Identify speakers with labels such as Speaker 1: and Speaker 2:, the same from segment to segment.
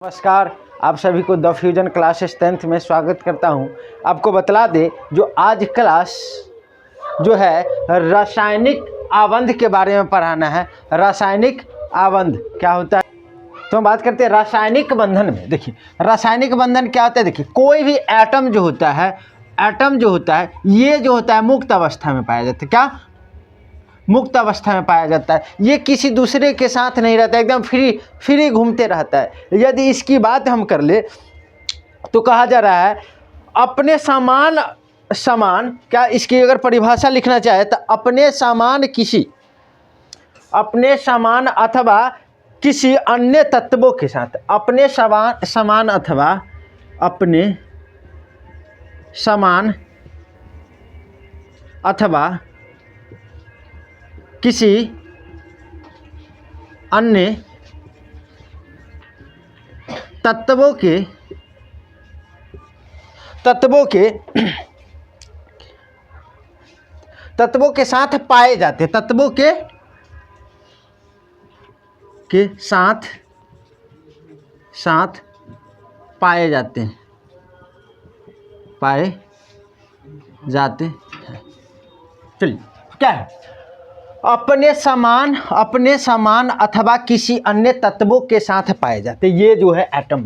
Speaker 1: नमस्कार, आप सभी को द फ्यूजन क्लासेस 10th में स्वागत करता हूं। आपको बतला दे जो आज क्लास जो है रासायनिक आबंध के बारे में पढ़ाना है। रासायनिक आबंध क्या होता है तो हम बात करते हैं रासायनिक बंधन में। देखिए रासायनिक बंधन क्या होता है। देखिए कोई भी एटम जो होता है ये जो होता है मुक्त अवस्था में पाया जाता है। क्या मुक्त अवस्था में पाया जाता है। ये किसी दूसरे के साथ नहीं रहता, एकदम फ्री घूमते रहता है। यदि इसकी बात हम कर ले तो कहा जा रहा है अपने समान क्या, इसकी अगर परिभाषा लिखना चाहे तो अपने समान अथवा किसी अन्य तत्वों के साथ, अपने समान अथवा अपने समान अथवा किसी अन्य तत्वों के साथ पाए जाते हैं। तत्वों के साथ पाए जाते हैं। चलिए क्या है, अपने समान अथवा किसी अन्य तत्वों के साथ पाए जाते हैं। ये जो है एटम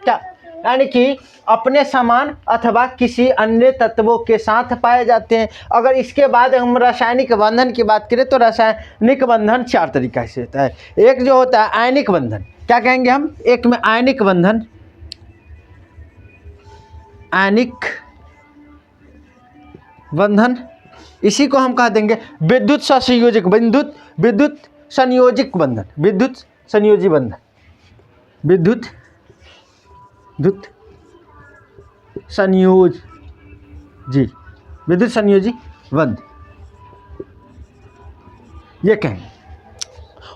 Speaker 1: क्या, यानी कि अपने समान अथवा किसी अन्य तत्वों के साथ पाए जाते हैं। अगर इसके बाद हम रासायनिक बंधन की बात करें तो रासायनिक बंधन चार तरीका से होता है। एक जो होता है आयनिक बंधन, क्या कहेंगे हम, एक में आयनिक बंधन, इसी को हम कह देंगे विद्युत संयोजी बंधन, विद्युत संयोजी बंध, ये कहेंगे।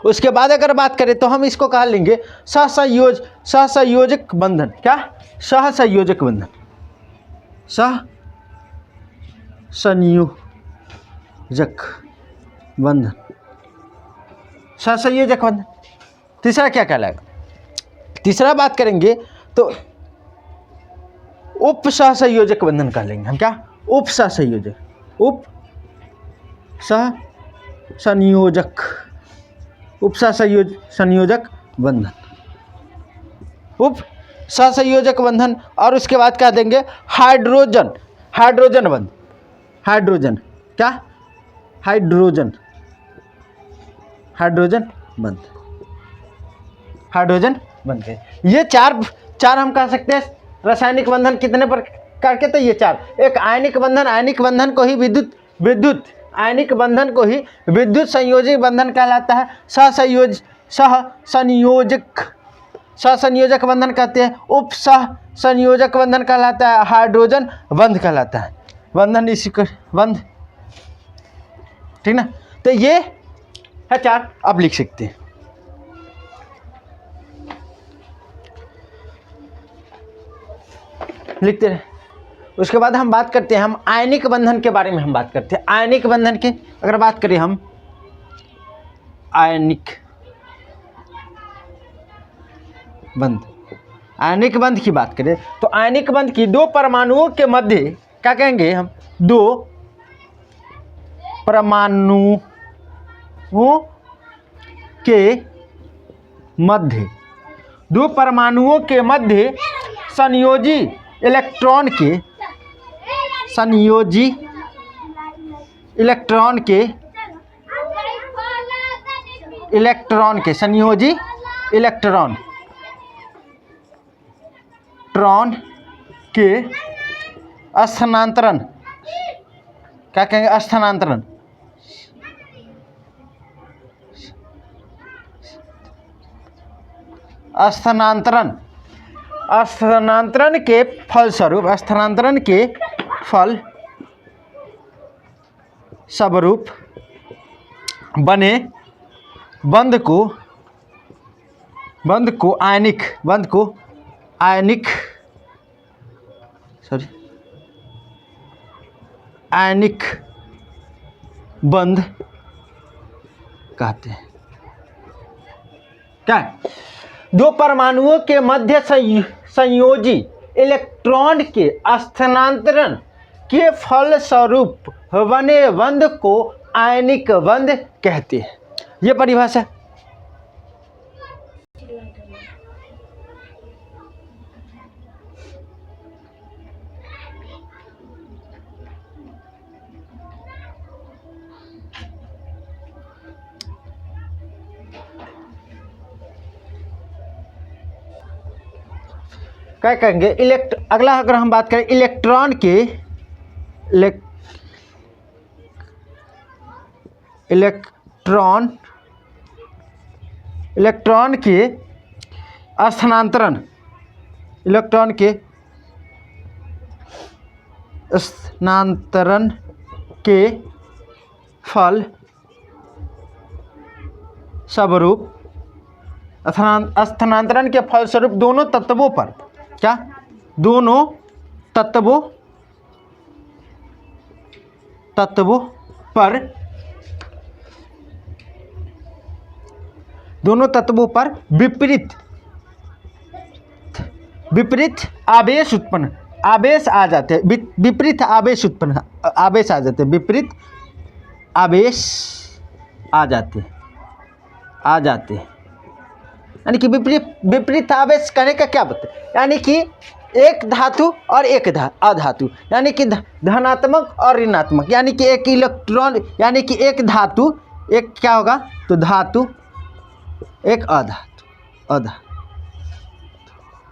Speaker 1: उसके बाद अगर बात करें तो हम इसको कह लेंगे सहसंयोजक बंधन। क्या, सहसंयोजक बंधन, सहसंयोजक बंधन। तीसरा क्या कहलाएगा, तीसरा बात करेंगे तो उप सहसंयोजक बंधन कह लेंगे हम। क्या, उप सहसंयोजक बंधन, उप सहसंयोजक बंधन। और उसके बाद कह देंगे हाइड्रोजन बंध, हाइड्रोजन बंध। ये चार हम कह सकते हैं रासायनिक बंधन। कितने प्रकार के, तो ये चार। एक आयनिक बंधन को ही विद्युत संयोजी बंधन कहलाता है। सहसंयोजक बंधन कहते हैं। उप सहसंयोजक बंधन कहलाता है। हाइड्रोजन बंध कहलाता है। बंधन इसी को बंध, ठीक ना। तो ये है चार, आप लिख सकते हैं। लिखते रहे। उसके बाद हम बात करते हैं, हम आयनिक बंधन के बारे में हम बात करते हैं। आयनिक बंधन की अगर बात करें हम, आयनिक बंध की बात करें तो आयनिक बंध की दो परमाणुओं के मध्य, क्या कहेंगे हम, दो परमाणुओं के मध्य संयोजी इलेक्ट्रॉन के संयोजी इलेक्ट्रॉन के स्थानांतरण, क्या कहेंगे, स्थानांतरण के फलस्वरूप, बने बंध को आयनिक बंध कहते हैं। क्या है, दो परमाणुओं के मध्य संयोजी इलेक्ट्रॉन के स्थानांतरण के फलस्वरूप बने बंध को आयनिक बंध कहते हैं। ये परिभाषा। क्या कहेंगे? अगला अगर हम बात करें इलेक्ट्रॉन के इलेक्ट्रॉन के स्थानांतरण, इलेक्ट्रॉन के स्थानांतरण के फल स्वरूप, स्थानांतरण के फलस्वरूप दोनों तत्वों पर, क्या दोनों तत्वों पर, दोनों तत्वों पर विपरीत आवेश उत्पन्न, आवेश आ जाते हैं, विपरीत आवेश उत्पन्न, आवेश आ जाते हैं, विपरीत आवेश आ जाते हैं, यानी कि विपरीत आवेश करने का क्या मतलब, यानी कि एक धातु और एक अधातु, यानी कि धनात्मक और ऋणात्मक, यानी कि एक इलेक्ट्रॉन, यानी कि एक धातु, एक क्या होगा तो धातु, एक अधातु,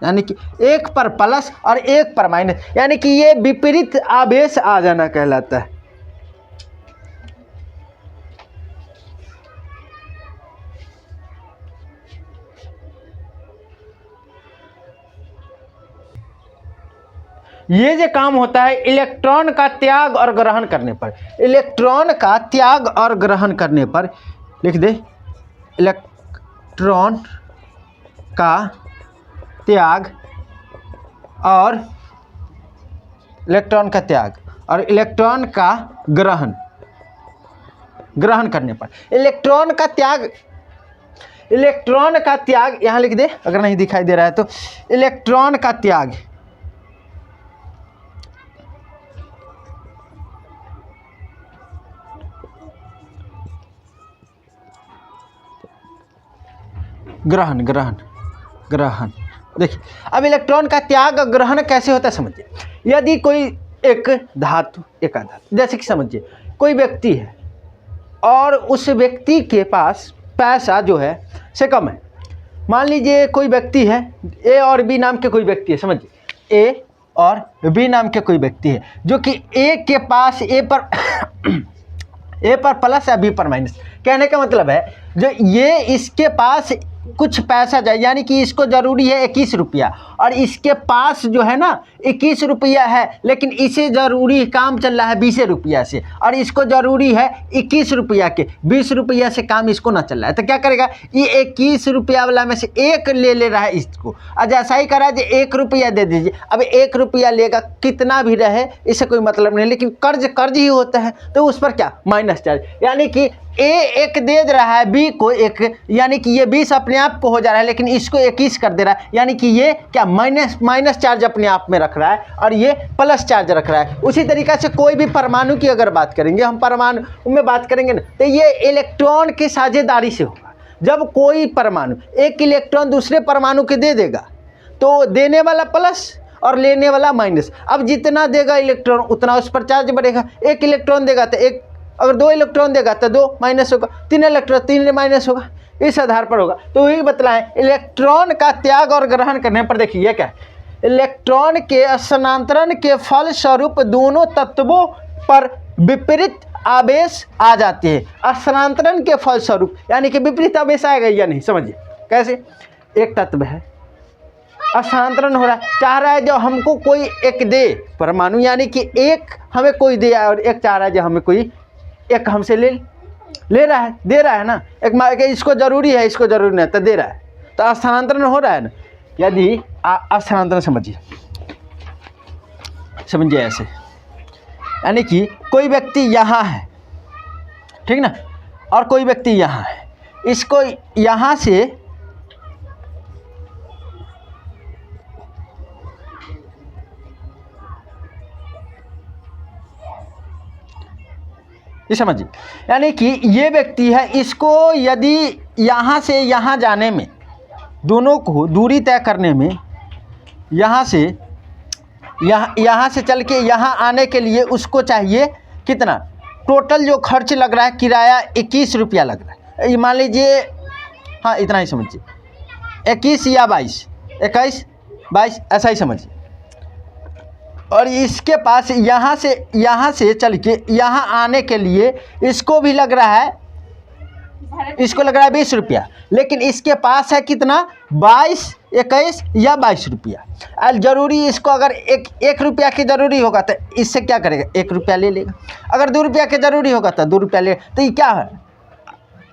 Speaker 1: यानी कि एक पर प्लस और एक पर माइनस, यानी कि ये विपरीत आवेश आ जाना कहलाता है। ये जो काम होता है इलेक्ट्रॉन का त्याग और ग्रहण करने पर, इलेक्ट्रॉन का त्याग और ग्रहण करने पर, लिख दे इलेक्ट्रॉन का त्याग और इलेक्ट्रॉन का त्याग और इलेक्ट्रॉन का ग्रहण करने पर, इलेक्ट्रॉन का त्याग यहाँ लिख दे अगर नहीं दिखाई दे रहा है तो, इलेक्ट्रॉन का त्याग ग्रहण देखिए। अब इलेक्ट्रॉन का त्याग और ग्रहण कैसे होता है समझिए। यदि कोई एक धातु, एक अधातु, जैसे कि समझिए कोई व्यक्ति है और उस व्यक्ति के पास पैसा जो है से कम है। मान लीजिए कोई व्यक्ति है, ए और बी नाम के कोई व्यक्ति है, समझिए ए और बी नाम के कोई व्यक्ति है, जो कि ए के पास ए पर प्लस या बी पर माइनस। कहने का मतलब है जो ये इसके पास कुछ पैसा जाए, यानी कि इसको ज़रूरी है 21 रुपया और इसके पास जो है ना 21 रुपया है, लेकिन इसे ज़रूरी काम चल रहा है 20 रुपया से और इसको ज़रूरी है 21 रुपया के, 20 रुपया से काम इसको ना चल रहा है, तो क्या करेगा ये 21 रुपया वाला में से एक ले रहा है इसको, और जैसा ही करा जो 1 रुपया दे दीजिए। अब 1 रुपया लेगा, कितना भी रहे इससे कोई मतलब नहीं, लेकिन कर्ज ही होता है तो उस पर क्या माइनस चार्ज, यानी कि ए एक दे रहा है बी को एक, यानी कि ये 20 अपने आप को हो जा रहा है, लेकिन इसको 21 कर दे रहा है, यानी कि ये क्या माइनस चार्ज अपने आप में रख रहा है और ये प्लस चार्ज रख रहा है। उसी तरीक़े से कोई भी परमाणु की अगर बात करेंगे, हम परमाणु में बात करेंगे ना, तो ये इलेक्ट्रॉन की साझेदारी से होगा। जब कोई परमाणु एक इलेक्ट्रॉन दूसरे परमाणु के दे देगा तो देने वाला प्लस और लेने वाला माइनस, अब जितना देगा इलेक्ट्रॉन उतना उस पर चार्ज बढ़ेगा। एक इलेक्ट्रॉन देगा तो एक, अगर 2 इलेक्ट्रॉन देगा तो 2 माइनस होगा, 3 इलेक्ट्रॉन 3 माइनस होगा, इस आधार पर होगा। तो वही बतलाएं इलेक्ट्रॉन का त्याग और ग्रहण करने पर, देखिए ये क्या है, इलेक्ट्रॉन के स्थानांतरण के फलस्वरूप दोनों तत्वों पर विपरीत आवेश आ जाते हैं। स्थानांतरण के फलस्वरूप यानी कि विपरीत आवेश आएगा या नहीं, समझिए कैसे। एक तत्व है, स्थानांतरण हो रहा है, चाह रहा है जो हमको कोई एक दे परमाणु, यानी कि एक हमें कोई दे और एक चाह रहा है जो हमें कोई एक हमसे ले रहा है, दे रहा है ना, एक इसको ज़रूरी है इसको ज़रूरी नहीं तो दे रहा है, तो स्थानांतरण हो रहा है ना। यदि स्थानांतरण समझिए ऐसे, यानी कि कोई व्यक्ति यहाँ है, ठीक ना, और कोई व्यक्ति यहाँ है, इसको यहाँ से ये समझिए, यानी कि ये व्यक्ति है, इसको यदि यहाँ से यहाँ जाने में, दोनों को दूरी तय करने में, यहाँ से यहाँ से चल के यहाँ आने के लिए उसको चाहिए कितना, टोटल जो खर्च लग रहा है किराया 21 रुपया लग रहा है, ये मान लीजिए, हाँ इतना ही समझिए, 21 या 22, 21 22 ऐसा ही समझिए। और इसके पास यहाँ से चल के यहाँ आने के लिए इसको भी लग रहा है, इसको लग रहा है 20 रुपया, लेकिन इसके पास है कितना, 22 21 या 22 रुपया। अब जरूरी इसको अगर एक रुपया की ज़रूरी होगा तो इससे क्या करेगा, 1 रुपया ले लेगा, अगर 2 रुपया की ज़रूरी होगा तो 2 रुपया ले, तो ये क्या है,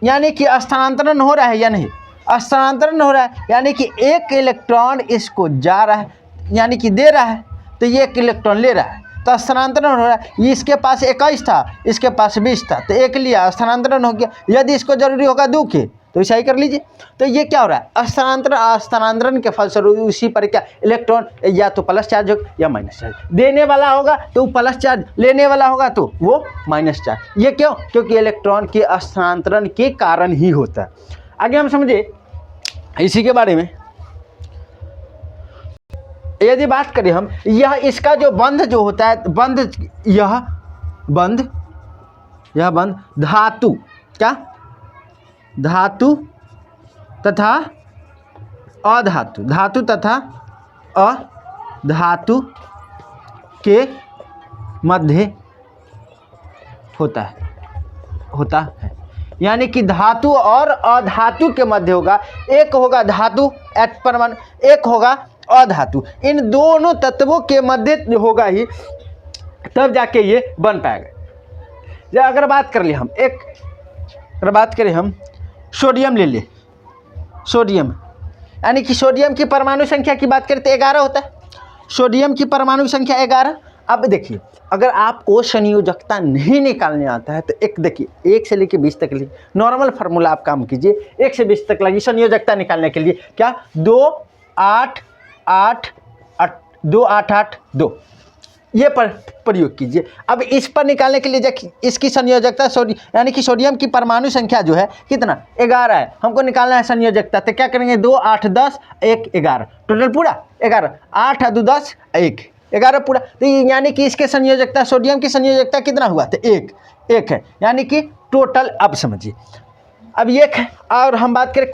Speaker 1: यानी कि स्थानांतरण हो रहा है या नहीं, स्थानांतरण हो रहा है, यानी कि एक इलेक्ट्रॉन इसको जा रहा है, यानी कि दे रहा है, तो ये 1 इलेक्ट्रॉन ले रहा है, तो स्थानांतरण हो रहा है। ये इसके पास 21 था, इसके पास 20 था, तो 1 लिया, स्थानांतरण हो गया। यदि इसको जरूरी होगा 2 के तो ऐसा ही कर लीजिए। तो ये क्या हो रहा है, स्थानांतरण के फलस्वरूप उसी पर क्या इलेक्ट्रॉन या तो प्लस चार्ज होगा या माइनस चार्ज, देने वाला होगा तो प्लस चार्ज, लेने वाला होगा तो वो माइनस चार्ज। ये क्यों, क्योंकि इलेक्ट्रॉन के स्थानांतरण के कारण ही होता है। आगे हम समझे इसी के बारे में। यदि बात करें हम, यह इसका जो बंध जो होता है, बंध, यह बंध धातु, क्या, धातु तथा अधातु, धातु तथा अधातु के मध्य होता है, यानी कि धातु और अधातु के मध्य होगा। एक होगा धातु एट परमाणु, एक होगा अधातु, इन दोनों तत्वों के मध्य होगा ही, तब जाके ये बन पाएगा। जब अगर बात कर ले हम अगर बात करें हम सोडियम ले ले, सोडियम, यानी कि सोडियम की परमाणु संख्या की बात करें तो 11 होता है, सोडियम की परमाणु संख्या 11। अब देखिए, अगर आपको संयोजकता नहीं निकालने आता है तो एक देखिए, 1 से लेकर 20 तक लिखिए, नॉर्मल फार्मूला आप काम कीजिए, 1 से 20 तक लगी संयोजकता निकालने के लिए, क्या, 2 8 8 2 8 8 2, ये पर प्रयोग कीजिए। अब इस पर निकालने के लिए इसकी संयोजकता यानी कि सोडियम की परमाणु संख्या जो है कितना, 11 है, हमको निकालना है संयोजकता, तो क्या करेंगे, 2 8 10 1 11, टोटल पूरा 11, 8 2 10 1 11 पूरा। तो यानी कि इसके संयोजकता, सोडियम की संयोजकता कितना हुआ, तो 1 है, यानी कि टोटल। अब समझिए, अब 1 है। और हम बात करें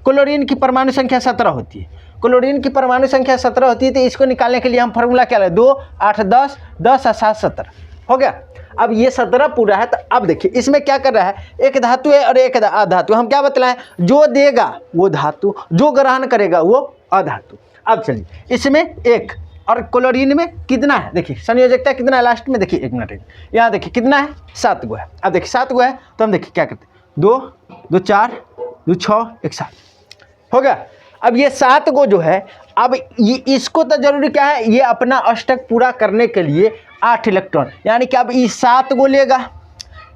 Speaker 1: क्लोरीन की परमाणु संख्या 17 होती है, क्लोरीन की परमाणु संख्या 17 होती है, तो इसको निकालने के लिए हम फार्मूला क्या है, 2 8 10 10 और 7 17 हो गया। अब ये 17 पूरा है, तो अब देखिए इसमें क्या कर रहा है, एक धातु है और एक अधातु। हम क्या बतलाएं, जो देगा वो धातु, जो ग्रहण करेगा वो अधातु। अब चलिए, इसमें 1 और क्लोरीन में कितना है, देखिए संयोजकता कितना है लास्ट में, देखिए 1 मिनट, यहाँ देखिए कितना है, 7 गो है। अब देखिए 7 गो है, तो हम देखिए क्या करते हैं, 2 2 4 2 6 1 7 हो गया। अब ये 7 गो जो है, अब ये इसको तो जरूरी क्या है, ये अपना अष्टक पूरा करने के लिए 8 इलेक्ट्रॉन, यानी कि अब ये 7 गो लेगा,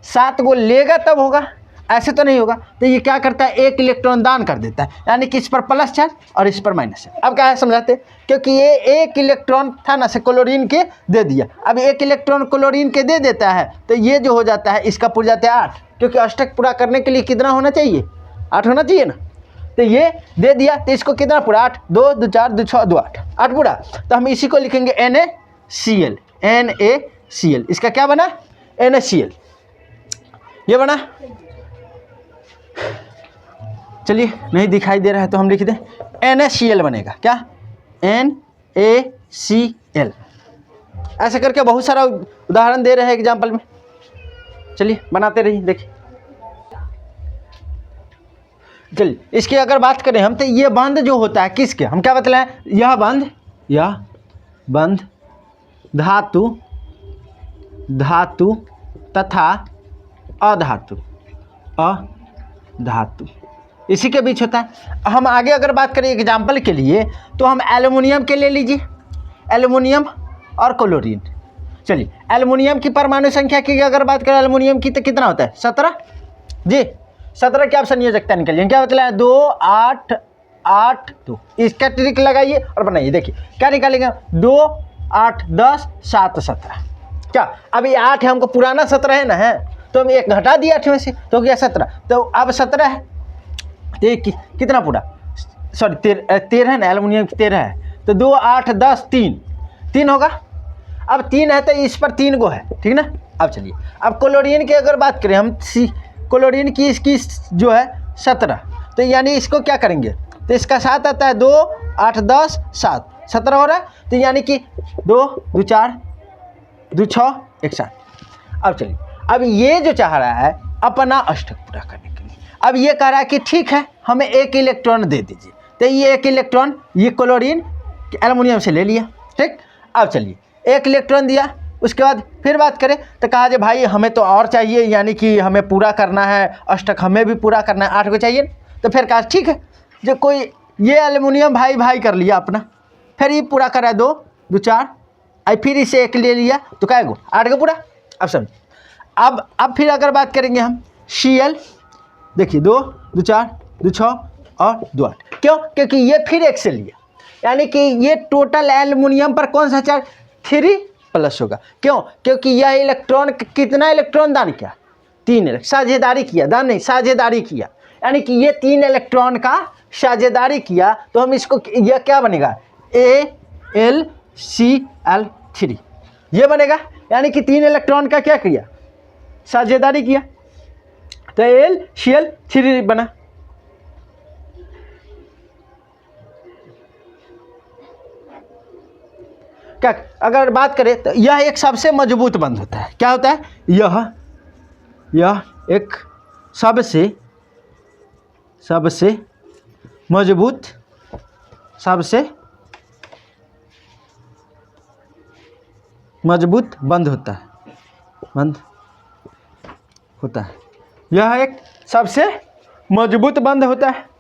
Speaker 1: 7 गो लेगा तब होगा, ऐसे तो नहीं होगा। तो ये क्या करता है, 1 इलेक्ट्रॉन दान कर देता है, यानी कि इस पर प्लस चार्ज और इस पर माइनस चार्ज। अब क्या है समझाते, क्योंकि ये 1 इलेक्ट्रॉन था ना से क्लोरीन के दे दिया, अब 1 इलेक्ट्रॉन क्लोरीन के दे देता है, तो ये जो हो जाता है इसका पूरा जाता है 8, क्योंकि अष्टक पूरा करने के लिए कितना होना चाहिए, 8 होना चाहिए ना। तो ये दे दिया, तो इसको कितना पूरा 8, 2 2 4 2 6 2 8 पूरा। तो हम इसी को लिखेंगे NaCl, NaCl, इसका क्या बना, NaCl, ये बना। चलिए, नहीं दिखाई दे रहा है तो हम लिख दें NaCl बनेगा, क्या, NaCl। ऐसे करके बहुत सारा उदाहरण दे रहे हैं एग्जाम्पल में, चलिए बनाते रहिए। देखिए चलिए, इसकी अगर बात करें हम, तो ये बंध जो होता है किसके, हम क्या बतलाएं, यह बंध धातु तथा अधातु इसी के बीच होता है। हम आगे अगर बात करें एग्जाम्पल के लिए, तो हम एल्युमिनियम के ले लीजिए, एल्युमिनियम और क्लोरीन। चलिए, एल्युमिनियम की परमाणु संख्या की अगर बात करें एल्युमिनियम की, तो कितना होता है, 17 जी, 17 की आप संयोजकता निकालिए, क्या बतलाया, 2 8 8 2, इसका ट्रिक लगाइए और बनाइए। देखिए क्या निकालेंगे, 2 8 10 7 17, क्या, अब ये 8 है, हमको पुराना 17 है ना, है तो हम एक घटा दिया 8 में से तो हो गया 17। तो अब 17 है तो ये कितना पूरा, सॉरी 13 है ना, एल्युमिनियम की 13 है तो 2 8 10 3 होगा। अब 3 है तो इस पर 3 को है, ठीक ना। अब चलिए अब क्लोरीन की अगर बात करें हम, क्लोरीन की इसकी जो है 17, तो यानी इसको क्या करेंगे, तो इसका 7 आता है, 2 8 10 7 17 हो रहा है। तो यानी कि 2 2 4 2 6 1 7। अब चलिए अब ये जो चाह रहा है अपना अष्टक पूरा करने के लिए, अब ये कह रहा है कि ठीक है हमें 1 इलेक्ट्रॉन दे दीजिए। तो ये 1 इलेक्ट्रॉन ये क्लोरीन एल्युमिनियम से ले लिया, ठीक। अब चलिए 1 इलेक्ट्रॉन दिया, उसके बाद फिर बात करें तो कहा जे भाई हमें तो और चाहिए, यानी कि हमें पूरा करना है अष्टक, हमें भी पूरा करना है, 8 को चाहिए। तो फिर कहा ठीक है, जो कोई ये एल्युमिनियम भाई कर लिया अपना, फिर ये पूरा करा 2 2 4, आई फिर इसे 1 ले लिया तो क्या गो 8 का पूरा। अब समझ, अब फिर अगर बात करेंगे हम Cl, देखिए 2 2 4 2 6 और 2 8, क्यों, क्योंकि ये फिर 1 से लिया, यानी कि ये टोटल एल्युमिनियम पर कौन सा चार्ज 3+ होगा। क्यों, क्योंकि यह इलेक्ट्रॉन कितना इलेक्ट्रॉन दान किया, 3 साझेदारी किया, दान नहीं साझेदारी किया, यानी कि ये 3 इलेक्ट्रॉन का साझेदारी किया। तो हम इसको, यह क्या बनेगा AlCl3 ये बनेगा, यानी कि 3 इलेक्ट्रॉन का क्या किया, साझेदारी किया, तो AlCl3 बना। क्या अगर बात करें तो यह एक सबसे मजबूत बंध होता है। क्या होता है, यह एक सबसे मजबूत, सबसे मजबूत बंध होता है, यह एक सबसे मजबूत बंध होता है।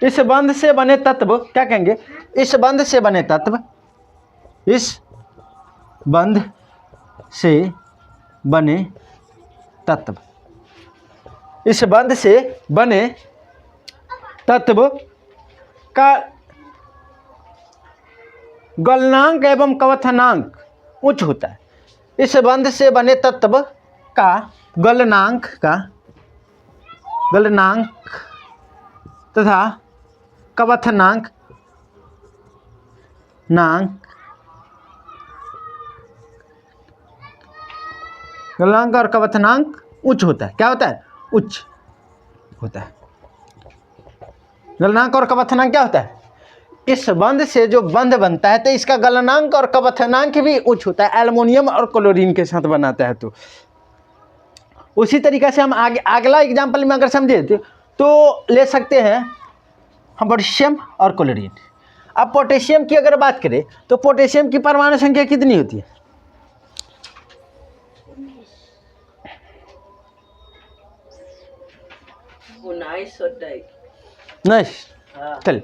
Speaker 1: इस बंध से बने तत्व क्या कहेंगे, इस बंध से बने तत्व, इस बंध से बने तत्व, इस बंध से बने तत्व का गलनांक एवं कवथनांक उच्च होता है। इस बंध से बने तत्व का गलनांक तथा कवथनांक गलनांक और कवथनांक उच्च होता है। क्या होता है, उच्च होता है। गलनांक और कवथनांक क्या होता है, इस बंध से जो बंध बनता है तो इसका गलनांक और कवथनांक भी उच्च होता है, एल्युमिनियम और क्लोरीन के साथ बनाता है। तो उसी तरीके से हम आगे अगला एग्जाम्पल में अगर समझे तो ले सकते हैं हम पोटेशियम और क्लोरीन। अब पोटेशियम की अगर बात करें तो पोटेशियम की परमाणु संख्या कितनी होती है, 19। चलिए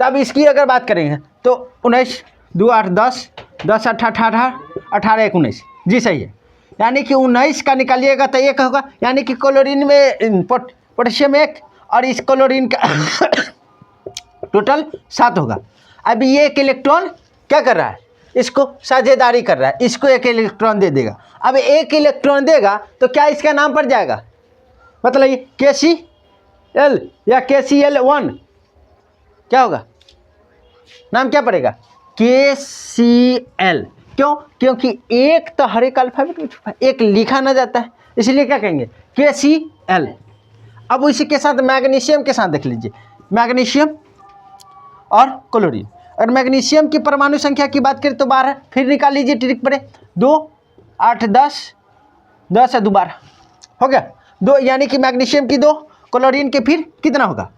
Speaker 1: तो अब इसकी अगर बात करेंगे तो 19 2 8 10 10 8 18 18 1 19, जी सही है। यानी कि 19 का निकालिएगा तो 1 होगा, यानी कि क्लोरीन में पोटेशियम 1 और इस क्लोरीन का टोटल 7 होगा। अब ये 1 इलेक्ट्रॉन क्या कर रहा है, इसको साझेदारी कर रहा है, इसको 1 इलेक्ट्रॉन दे देगा। अब 1 इलेक्ट्रॉन देगा तो क्या इसका नाम पड़ जाएगा, मतलब KCl या KCl1 क्या होगा, नाम क्या पड़ेगा KCl। क्यों, क्योंकि एक तो हर एक अल्फाबेट में छुपा है, एक लिखा ना जाता है, इसलिए क्या कहेंगे KCl। अब इसी के साथ मैग्नीशियम के साथ देख लीजिए, मैग्नीशियम और क्लोरीन। और मैग्नीशियम की परमाणु संख्या की बात करें तो 12, फिर निकाल लीजिए ट्रिक पड़े, 2 8 10 10 है 2 12 हो गया 2, यानी कि मैग्नीशियम की 2, क्लोरीन के फिर कितना होगा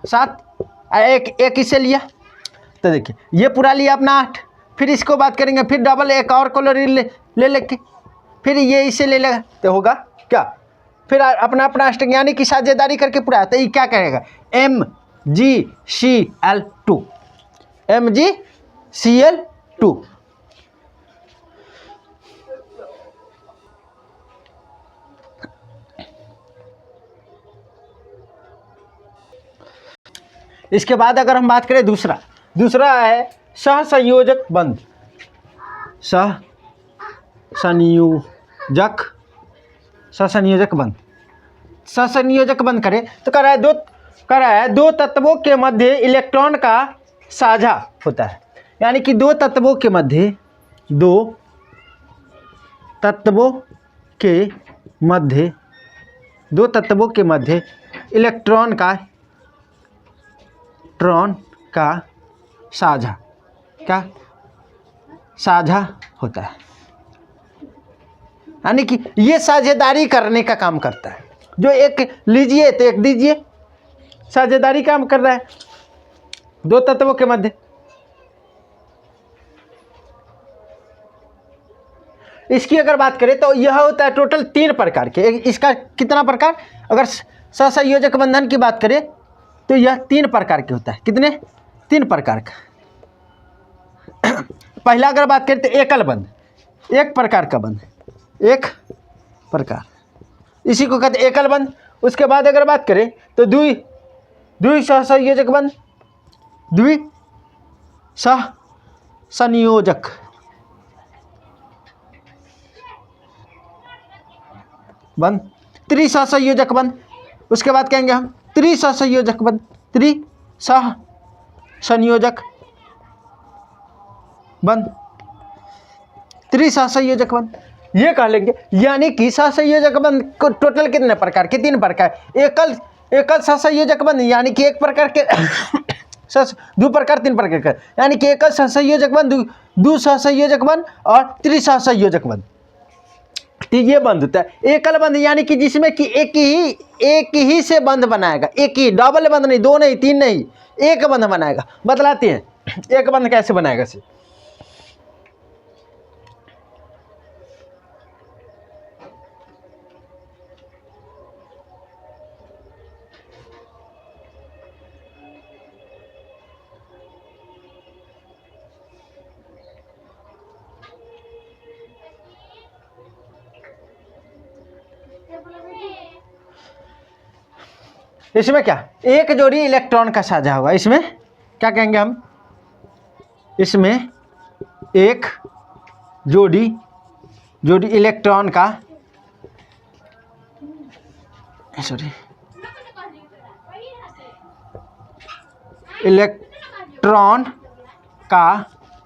Speaker 1: 7, एक इसे लिया तो देखिए ये पूरा लिया अपना 8, फिर इसको बात करेंगे, फिर डबल एक और क्लोरीन ले लेके फिर ये इसे ले लेगा तो होगा क्या, फिर अपना अष्टक यानी कि साझेदारी करके पूरा, तो ये क्या करेगा MgCl2 MgCl2। इसके बाद अगर हम बात करें दूसरा है सहसंयोजक बंध। सहसंयोजक संयोजक, सहसंयोजक बंध। सहसंयोजक बंध करें तो कह रहा है दो तत्वों के मध्य इलेक्ट्रॉन का साझा होता है। यानी कि दो तत्वों के मध्य इलेक्ट्रॉन का साझा होता है। यानी कि ये साझेदारी करने का काम करता है। जो एक लीजिए तो एक दीजिए, साझेदारी काम कर रहा है दो तत्वों के मध्य। इसकी अगर बात करें तो यह होता है टोटल 3 प्रकार के। इसका कितना प्रकार, अगर सहसंयोजक बंधन की बात करें तो यह 3 प्रकार के होता है। कितने? 3 प्रकार का। पहला अगर बात करें तो एकल बंध, एक प्रकार का बंध, एक प्रकार, इसी को कहते हैं एकल बंध। उसके बाद अगर बात करें तो द्विसहसंयोजक बंध, द्विसहसंयोजक बंध, त्रिसहसंयोजक बंध। उसके बाद कहेंगे हम त्रिसहसंयोजक बंध, त्रिसहसंयोजक बंध, त्रिसहसंयोजक बंध ये कह लेंगे। यानी कि सहसंयोजक बंध को टोटल कितने प्रकार के? 3 प्रकार। एकल सहसंयोजक बंध यानी कि एक प्रकार के, दो प्रकार 3 प्रकार का, यानी कि एकल सहसंयोजक बंध, द्विसहसंयोजक बंध और त्रिसहसंयोजक बंध। ठीक, ये बंध होता है एकल बंध, यानी कि जिसमें कि एक ही से बंध बनाएगा। एक ही, डबल बंध नहीं, 2 नहीं, 3 नहीं, एक बंध बनाएगा। बतलाते हैं एक बंध कैसे बनाएगा से। इसमें क्या, एक जोड़ी इलेक्ट्रॉन का साझा होगा। इसमें क्या कहेंगे हम, इसमें एक जोड़ी इलेक्ट्रॉन का,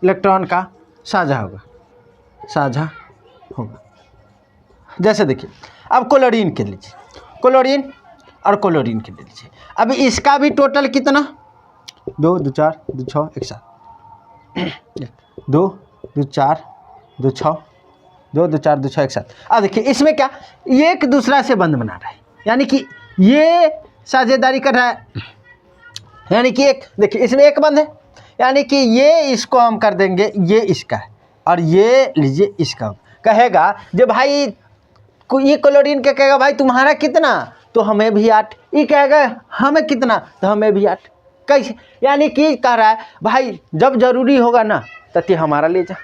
Speaker 1: इलेक्ट्रॉन का साझा होगा। जैसे देखिए, अब क्लोरीन के लीजिए, क्लोरीन और क्लोरीन के ले लीजिए। अब इसका भी टोटल कितना, 2 2 4 2 6 1 7, 2 2 4 2 6, 2 2 4 2 6 1 7। अब देखिए इसमें क्या, एक दूसरा से बंध बना रहा है, यानी कि ये साझेदारी कर रहा है। यानी कि एक देखिए इसमें एक बंध है, यानी कि ये इसको हम कर देंगे, ये इसका है और ये लीजिए इसका। कहेगा जब भाई ये क्लोरीन के कहेगा भाई तुम्हारा कितना, तो हमें भी 8। ये कहेगा हमें कितना, तो हमें भी 8। कैसे, यानी कि कह रहा है भाई जब जरूरी होगा ना तो हमारा ले जा,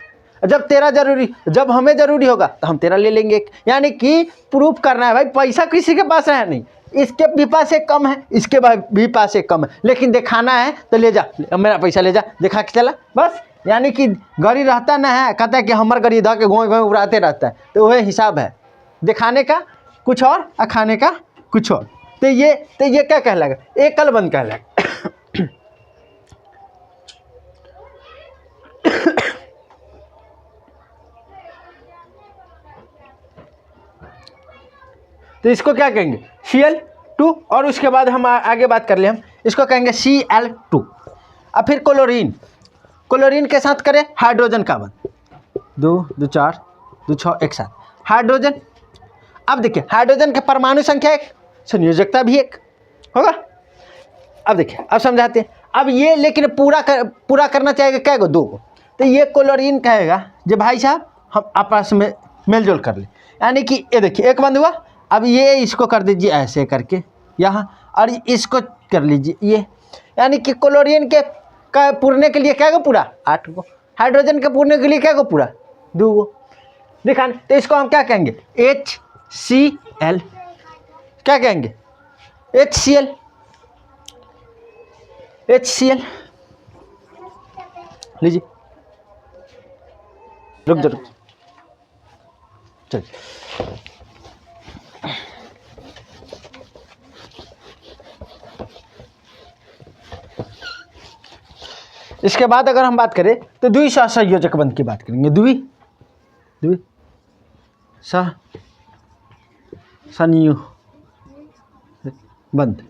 Speaker 1: जब हमें जरूरी होगा तो हम तेरा ले लेंगे। यानी कि प्रूफ करना है भाई पैसा किसी के पास है नहीं, इसके भी पास एक कम है, इसके भी पास एक कम है, लेकिन दिखाना है तो ले जा, मेरा पैसा ले जा, दिखा के चला बस। यानी कि गरी रहता ना है, कहता है कि हमार गरी धा के घों उड़ाते रहता है। तो वह हिसाब है, दिखाने का कुछ और और खाने का कुछ और। तो ये क्या कहलाएगा, एकल बंध कहलाएगा। तो इसको क्या कहेंगे, Cl2। और उसके बाद हम आगे बात कर ले, हम इसको कहेंगे Cl2। अब फिर क्लोरीन के साथ करें हाइड्रोजन का बंध, 2 2 4 2 6 1 7 हाइड्रोजन। अब देखिए हाइड्रोजन के परमाणु संख्या 1, संयोजकता भी 1 होगा। अब देखिए, अब समझाते हैं। अब ये लेकिन पूरा करना चाहेगा क्या को, 2 को। तो ये क्लोरीन कहेगा जो भाई साहब हम आपस में मेलजोल कर ले, यानी कि ये देखिए एक बंद हुआ। अब ये इसको कर दीजिए ऐसे करके यहाँ, और इसको कर लीजिए ये, यानी कि क्लोरीन के पूरने के लिए क्या को पूरा 8 को, हाइड्रोजन के पूरने के लिए क्या को पूरा 2 को दिखाने। तो इसको हम क्या कहेंगे, HCl। क्या कहेंगे, HCl। लीजिए, रुक जा। चलिए, इसके बाद अगर हम बात करें तो द्विसहसंयोजक बंध की बात करेंगे। बंध,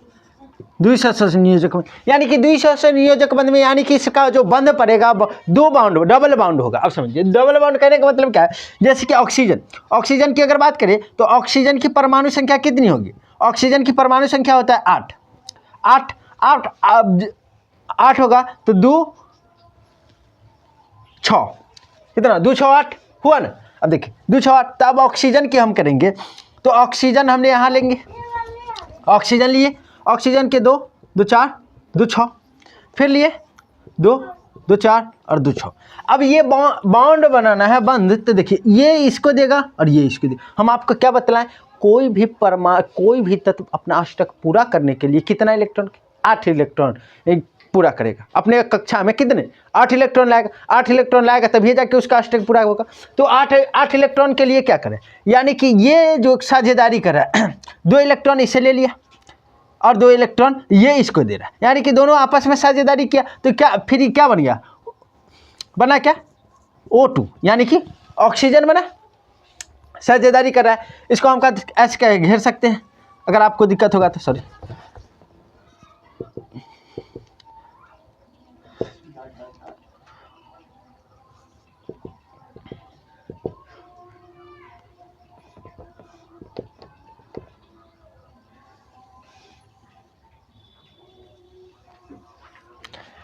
Speaker 1: द्विसहसंयोजक बंध, यानी कि द्विसहसंयोजक बंध में यानी कि इसका जो बंध पड़ेगा दो बाउंड, डबल बाउंड होगा। अब समझिए डबल बाउंड कहने का मतलब क्या है, जैसे कि ऑक्सीजन की अगर बात करें तो ऑक्सीजन की परमाणु संख्या कितनी होगी? ऑक्सीजन की परमाणु संख्या होता है 8 होगा तो 2 6 कितना, 2 6 8 हुआ ना। अब देखिए 2 6 8, तब ऑक्सीजन की हम करेंगे तो ऑक्सीजन हमने यहाँ लेंगे, ऑक्सीजन लिए, ऑक्सीजन के 2 2 4 2 6, फिर लिए 2 2 4 और 2 6। अब ये बॉन्ड बनाना है बंध, तो देखिए ये इसको देगा और ये इसको देगा। हम आपको क्या बतलाएं, कोई भी तत्व अपना अष्टक पूरा करने के लिए कितना इलेक्ट्रॉन, 8 इलेक्ट्रॉन एक पूरा करेगा। अपने कक्षा में कितने 8 इलेक्ट्रॉन लाएगा, 8 इलेक्ट्रॉन लाएगा तभी जाके उसका अष्टक पूरा होगा। तो 8 इलेक्ट्रॉन के लिए क्या करें, यानी कि ये जो साझेदारी कर रहा है 2 इलेक्ट्रॉन इसे ले लिया और 2 इलेक्ट्रॉन ये इसको दे रहा है, यानी कि दोनों आपस में साझेदारी किया। तो क्या फिर क्या बन गया, बना क्या O2, यानी कि ऑक्सीजन बना, साझेदारी कर रहा है। इसको हम ऐसे क्या घेर सकते हैं, अगर आपको दिक्कत होगा तो सॉरी।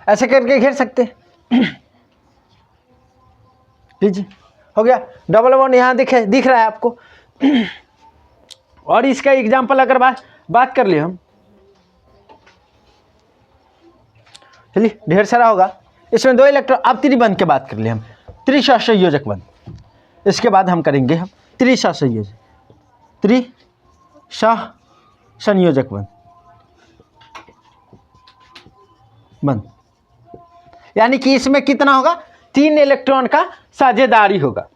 Speaker 1: ऐसे करके घेर सकते हैं। लीजिए हो गया, डबल बॉन्ड यहाँ दिख रहा है आपको। और इसका एग्जाम्पल अगर बात कर ले हम, चलिए ढेर सारा होगा, इसमें 2 इलेक्ट्रॉन। अब त्रिबंध की बात कर ले हम, त्रिसहसंयोजक बंध। इसके बाद हम करेंगे हम त्रिसहसंयोजक बंध, यानी कि इसमें कितना होगा, 3 इलेक्ट्रॉन का साझेदारी होगा।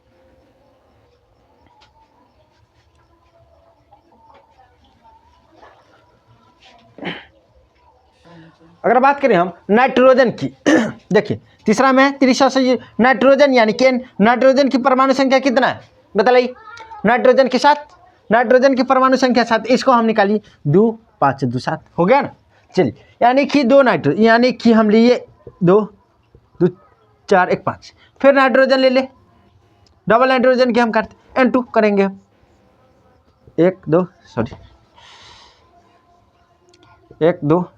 Speaker 1: अगर बात करें हम नाइट्रोजन की, देखिए तीसरा में त्रिसहसंयोजक नाइट्रोजन, यानी कि नाइट्रोजन की परमाणु संख्या कितना है बताइए। नाइट्रोजन की परमाणु संख्या 7, इसको हम निकालिए 2 5 2 7 हो गया ना। चलिए, यानी कि 2 नाइट्रोजन, यानी कि हम लिए 2 2 4 1 5, फिर नाइट्रोजन ले ले, डबल नाइट्रोजन की हम करते N2 करेंगे हम 1 2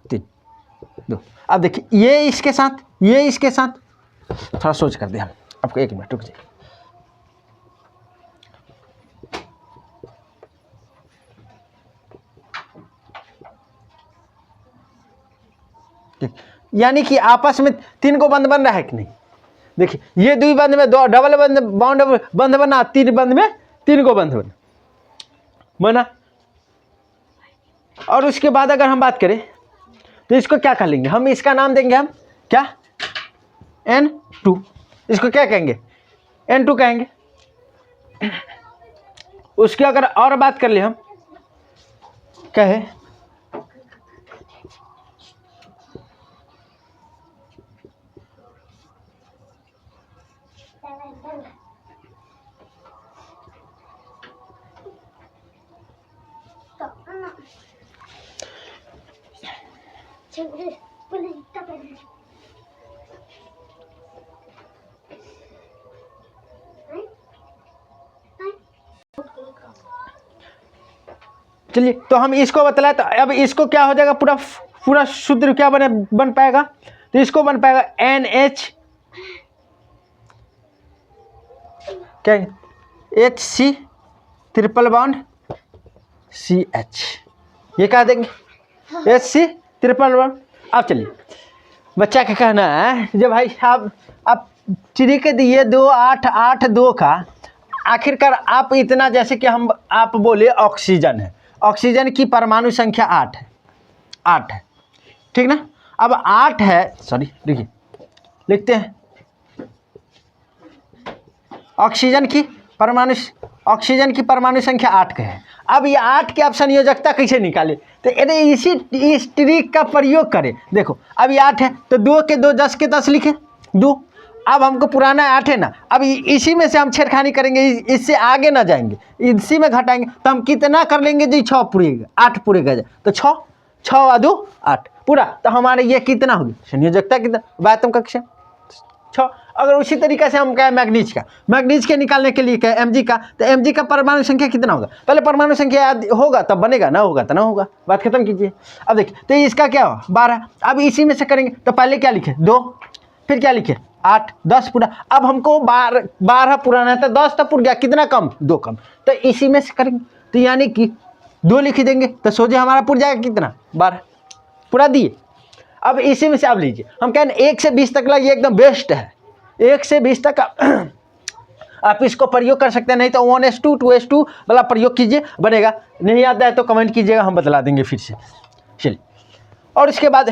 Speaker 1: 3 2। अब देखिए ये इसके साथ थोड़ा सोच कर दे हम आपको, 1 मिनट रुक जाइए। यानी कि आपस में 3 को बंध बन रहा है कि नहीं। देखिए ये 2 बंध में 2 डबल बंध बना, 3 बंध में 3 को बंध बना। और उसके बाद अगर हम बात करें तो इसको क्या कर लेंगे हम, इसका नाम देंगे हम क्या, N2। इसको क्या कहेंगे, N2 कहेंगे। उसकी अगर और बात कर ले हम, कहे चलिए, तो हम इसको बतलाए, तो अब इसको क्या हो जाएगा, पूरा सूत्र क्या बन पाएगा, तो इसको बन पाएगा NH क्या, HC ट्रिपल बॉन्ड CH, ये कह देंगे HC ट्रिपल बॉन्ड। अब चलिए, बच्चा का कहना है जब भाई आप चिड़ी के दिए 2 8 8 2 का, आखिरकार आप इतना, जैसे कि आप बोले ऑक्सीजन है, ऑक्सीजन की परमाणु संख्या 8 है, ठीक ना। अब 8 है, सॉरी देखिए लिखते हैं, ऑक्सीजन की परमाणु ऑक्सीजन की परमाणु संख्या 8 का है। अब ये 8 के आप संयोजकता कैसे निकाले, तो यदि इस ट्रिक का प्रयोग करें। देखो अब ये 8 है तो 2 के 2 10 के 10 लिखे 2। अब हमको पुराना 8 है ना, अब इसी में से हम छेड़खानी करेंगे, इससे आगे ना जाएंगे, इसी में घटाएंगे तो हम कितना कर लेंगे जी 6 पूरेगा 8 पूरेगा जाए तो 6 6 और 2 8 पूरा। तो हमारे ये कितना होगी संयोजकता कितना वायतम कक्षा 6। अगर उसी तरीके से हम कहें मैग्नीज के निकालने के लिए कहें Mg का, तो Mg का परमाणु संख्या कितना होगा, पहले परमाणु संख्या याद होगा तब बनेगा, ना होगा तो ना होगा, बात खत्म कीजिए। अब देखिए तो इसका क्या हुआ 12। अब इसी में से करेंगे तो पहले क्या लिखे 2, फिर क्या लिखे 8 10 पूरा। अब हमको 12 पुराना है तो 10 तो पूरा गया, कितना कम 2 कम, तो इसी में से करेंगे तो यानी कि 2 लिख देंगे तो सोचे हमारा पूरा जाएगा कितना 12 पूरा दिए। अब इसी में से आप लीजिए, हम कहें 1 से 20 तक ला, ये एकदम बेस्ट है 1 से 20 तक आप इसको प्रयोग कर सकते हैं, नहीं तो 1s2 2s2 वाला प्रयोग कीजिए बनेगा। नहीं आता है तो कमेंट कीजिएगा, हम बतला देंगे फिर से। चलिए और इसके बाद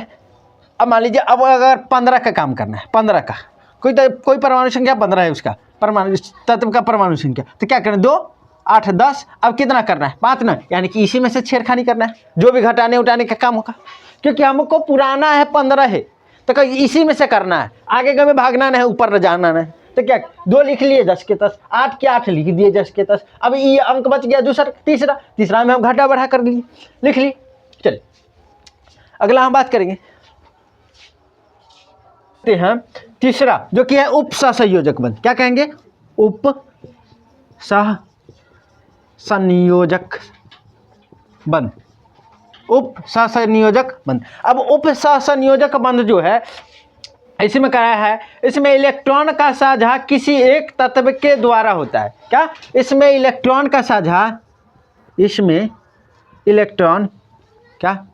Speaker 1: अब मान लीजिए अब अगर 15 का काम करना है, 15 का कोई परमाणु संख्या 15 है, उसका परमाणु तत्व का परमाणु संख्या, तो क्या करें 2 8 10। अब कितना करना है 5 ना, यानी कि इसी में से छेड़खानी करना है, जो भी घटाने उठाने का काम होगा, क्योंकि हमको पुराना है 15 है तो इसी में से करना है, आगे का में भागना नहीं है, ऊपर न जाना नहीं। तो क्या 2 लिख लिए 10 के 10, 8 के 8 लिख दिए 10 के 10। अब ये अंक बच गया दूसरा तीसरा में हम घटा बढ़ा कर लिए लिख लिए। चलिए अगला हम बात करेंगे हैं तीसरा जो कि है उप सहसंयोजक बंध। क्या कहेंगे उप सहसंयोजक बंध, उप सहसंयोजक बंध। अब उप सहसंयोजक बंध जो है इसमें क्या है, इसमें इलेक्ट्रॉन का साझा किसी एक तत्व के द्वारा होता है। क्या इसमें इलेक्ट्रॉन का साझा, इसमें इलेक्ट्रॉन क्या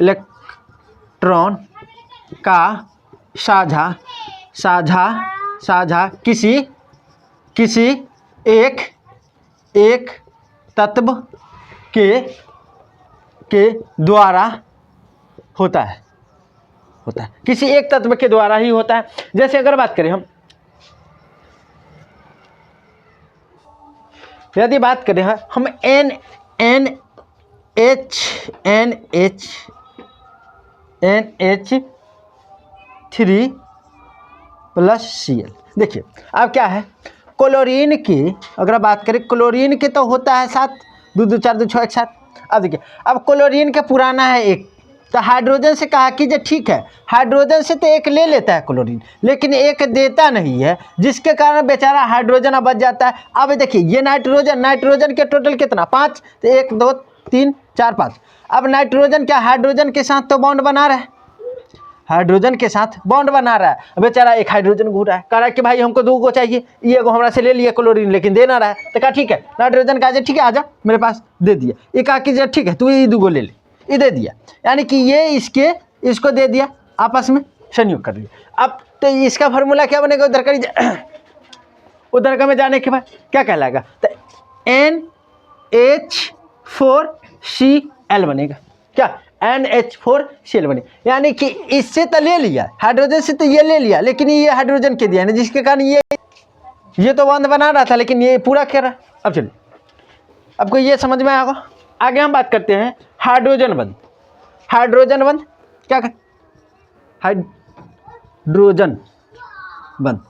Speaker 1: इलेक्ट्रॉन का साझा किसी एक तत्व के द्वारा होता है किसी एक तत्व के द्वारा ही होता है। जैसे अगर बात करें हम, यदि बात करें हम NH3+Cl। देखिए अब क्या है क्लोरीन की, अगर बात करें क्लोरीन के तो होता है 7 2 2 4 2 6 1 7। अब देखिए अब क्लोरीन का पुराना है 1, तो हाइड्रोजन से कहा कि जो ठीक है हाइड्रोजन से तो 1 ले लेता है क्लोरीन, लेकिन 1 देता नहीं है, जिसके कारण बेचारा हाइड्रोजन अब बच जाता है। अब देखिए ये नाइट्रोजन के टोटल कितना 5, तो 1 2 3 4 5। अब नाइट्रोजन क्या हाइड्रोजन के साथ तो बॉन्ड बना रहा है, हाइड्रोजन के साथ बॉन्ड बना रहा है, बेचारा एक हाइड्रोजन घूर रहा है, कह रहा है कि भाई हमको 2 को चाहिए, ये को हमरा से ले लिया क्लोरीन लेकिन दे ना रहा है। तो कहा ठीक है नाइट्रोजन का ठीक है आजा मेरे पास दे दिया, ये कहा कि ठीक है तू ये 2 को ले ले, ये दे दिया, यानी कि ये इसको दे दिया, आपस में संयोग कर लिया। अब तो इसका फार्मूला क्या बनेगा उधर का में जाने के बाद क्या कहलाएगा, तो NH4Cl बनेगा। क्या NH4Cl बने, यानी कि इससे तो ले लिया हाइड्रोजन से, तो ये ले लिया लेकिन ये हाइड्रोजन के दिया है, जिसके कारण ये तो बंद बना रहा था लेकिन ये पूरा क्या रहा। अब चलिए आपको ये समझ में आएगा। आगे हम बात करते हैं हाइड्रोजन बंध क्या हाइड्रोजन बंध।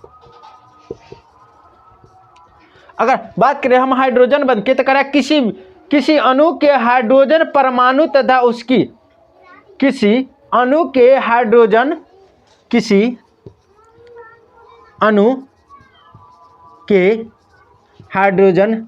Speaker 1: अगर बात करें हम हाइड्रोजन बंध की, तो करें किसी अणु के हाइड्रोजन परमाणु तथा उसकी किसी अणु के हाइड्रोजन बंध, किसी अणु के हाइड्रोजन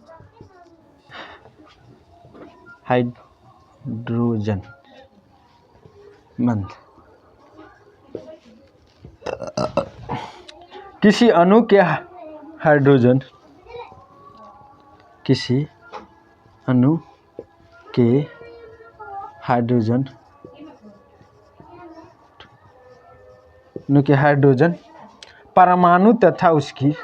Speaker 1: परमाणु तथा उसी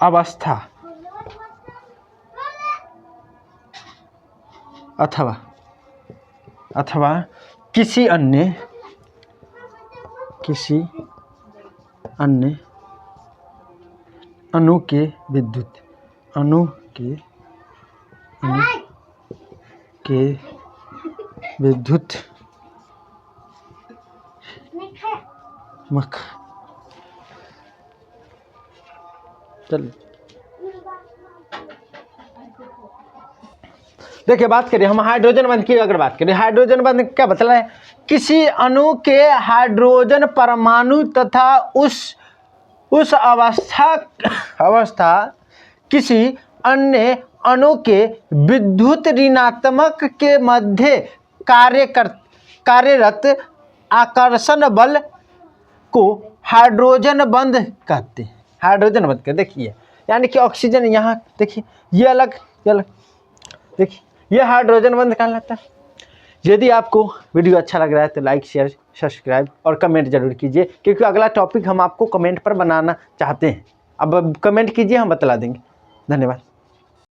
Speaker 1: अवस्था अथवा किसी अन्य अणु के विद्युत चल देखिए, बात करिए हम हाइड्रोजन बंध की। अगर बात करें हाइड्रोजन बंध क्या मतलब है, किसी अणु के हाइड्रोजन परमाणु तथा उस अवस्था किसी अन्य अणु के विद्युत ऋणात्मक के मध्य कार्यरत आकर्षण बल को हाइड्रोजन बंध कहते हैं। हाइड्रोजन बंध के देखिए, यानी कि ऑक्सीजन यहाँ देखिए, ये अलग देखिए, ये हाइड्रोजन बंध कहलाता है। यदि आपको वीडियो अच्छा लग रहा है तो लाइक शेयर सब्सक्राइब और कमेंट जरूर कीजिए, क्योंकि अगला टॉपिक हम आपको कमेंट पर बनाना चाहते हैं। अब कमेंट कीजिए, हम बतला देंगे। धन्यवाद।